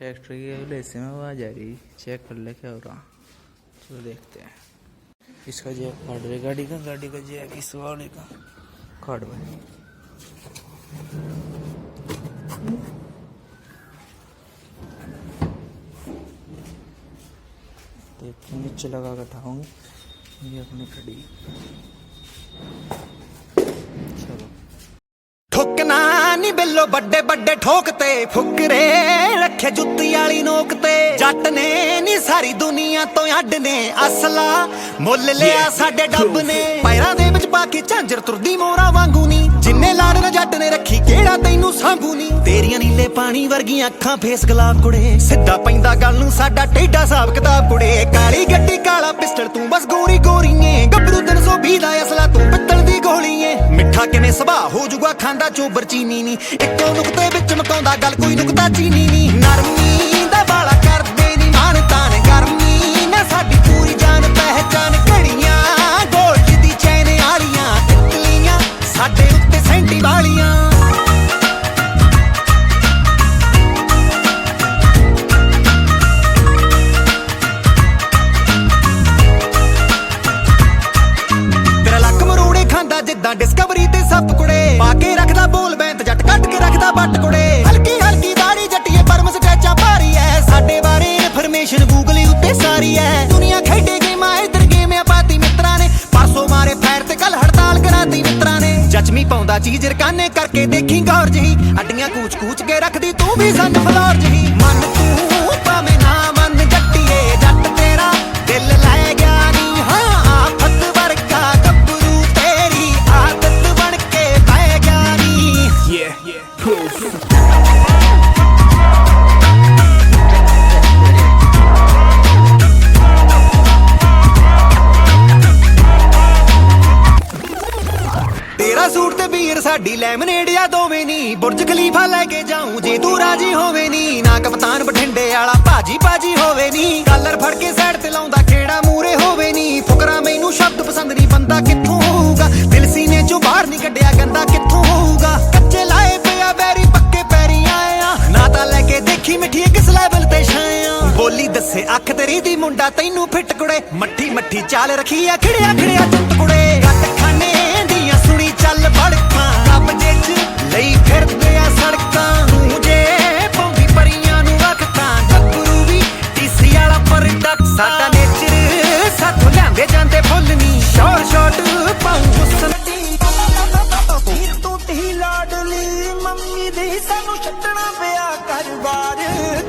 Tractor की लेसी में आवाज आ रही, चेक कर ले क्या हो रहा। चलो देखते हैं। इसका जैक काट रहे गाड़ी का जैक इस वाले का काट भाई। देखते नीचे लगा कर उठाऊंगी, ये अपनी खड़ी। चलो ठोकना नी बिल्लो बड़े बड़े ठोकते फुकरे रखे जुत्ती वाली नोक ते जट ने नी सारी दुनिया तो अड ने असला मुल लिया साडे डब ने पैरां दे विच पा के झांजर तुरदी मोरा वांगू नी जिन्ने लाड़ न जट ने रखी केड़ा तैनू सांगू नी तेरियां नीले पानी वर्गियां अखां फेस गुलाब कुड़े सिद्धा पैंदा गल नू साडा टेढ़ा हिसाब किताब कुड़े काली गड्डी काला पिस्टल तू बस गोरी गोरीए गबरू 320 दा असला तू पित्तल दी गोलीए मिठा किवें सुभाਅ हो जूगा खांदा चोबर चीनी नी इक्को नुकते विच मकाउंदा गल कोई नुकता चीनी नी नरमी दा बाला करदे नी मान तान गर्मी ना साडी पूरी जान पहचान घड़ियां गोल्ड दी चैन आलियां इतलियां साडे उत्ते सेंटी वालियां जिद्दां डिस्कवरी ते सप कुड़े पाके रखदा बोल बैंत जट कट के रखदा बट कुड़े हल्की हल्की दाढ़ी जट्टिए परम स्ट्रैचा भारी है साडे बारे इन्फॉर्मेशन गूगल उत्ते सारी है दुनिया खेडे गेम इधर गेम पाती मित्रा ने परसों मारे फैर ते कल हड़ताल कराती मित्रा ने जचमी पाउंदा चीज रकाने करके देखी गौर जही अड्डियां कूच कूच के रखदी तू भी सन फलौर जही मन तू भावें ना मन जट्टिए जट तेरा दिल लै गया नी हां आफत वर्गा गब्बरू तेरी आदत बन के बह गया नी तेरा सूट ते बीर साडी लेमनेड या दोवें नी बुर्ज खलीफा लेके जाऊं जे तू राजी होवे नी ना कप्तान बठिंडे वाला भाजी भाजी होवे नी कलर फड़ के साइड ते लाउंदा खेड़ा मूरे होवे नी फुकरा मैनू शब्द पसंद नी बंदा कित्थों होऊगा दिल सीने चों बाहर नी कड्डिया गंदा कित्थों होऊगा कच्चे लाए पिया बैरी पक्के पैरी आया ना तां लेके देखी मिठी किस लेवल ते छाया बोली दसे अख तेरी दी मुंडा तैनू फिट कुड़े मट्ठी मट्ठी चाल रखी आ खिड़िया खिड़िया चुੱਤ कुड़े गट खाने दियां सुनी चल बड़कां कब्जे च ਲਈ ਫਿਰਦੇ ਆ ਸੜਕਾਂ ਤੂੰ ਜੇ ਪੌਂਦੀ ਪਰੀਆਂ ਨੂੰ ਵਖਤਾਂ ਗੱਭਰੂ ਵੀ ਟੀਸੀ ਵਾਲਾ ਪ੍ਰੋਡਕਟ ਸਾਡਾ ਨੇਚਰ ਸਾਥੋਂ ਲਿਆਂਦੇ ਜਾਂਦੇ ਫੁੱਲ ਨੀ ਸ਼ੋਰ ਸ਼ਾਟ ਪਾਉਂ ਹੁਸਨ ਦੀ ਹੀਰ ਤੂੰ ਤੀ ਲਾਡਲੀ ਮੰਮੀ ਦੀ ਸਾਨੂੰ ਛੱਡਣਾ ਪਿਆ ਘਰ-ਬਾਰ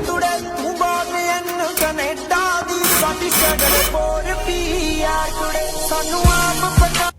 ਤੁੜੇ ਤੂੰ ਬਾਗਨ ਕੈਨੇਡਾ ਦੀ ਸਾਡੀ ਸਗਲ ਪੋਰ ਪੀਆਰ ਕੁੜੇ ਸਾਨੂੰ ਆਪ ਪਤਾ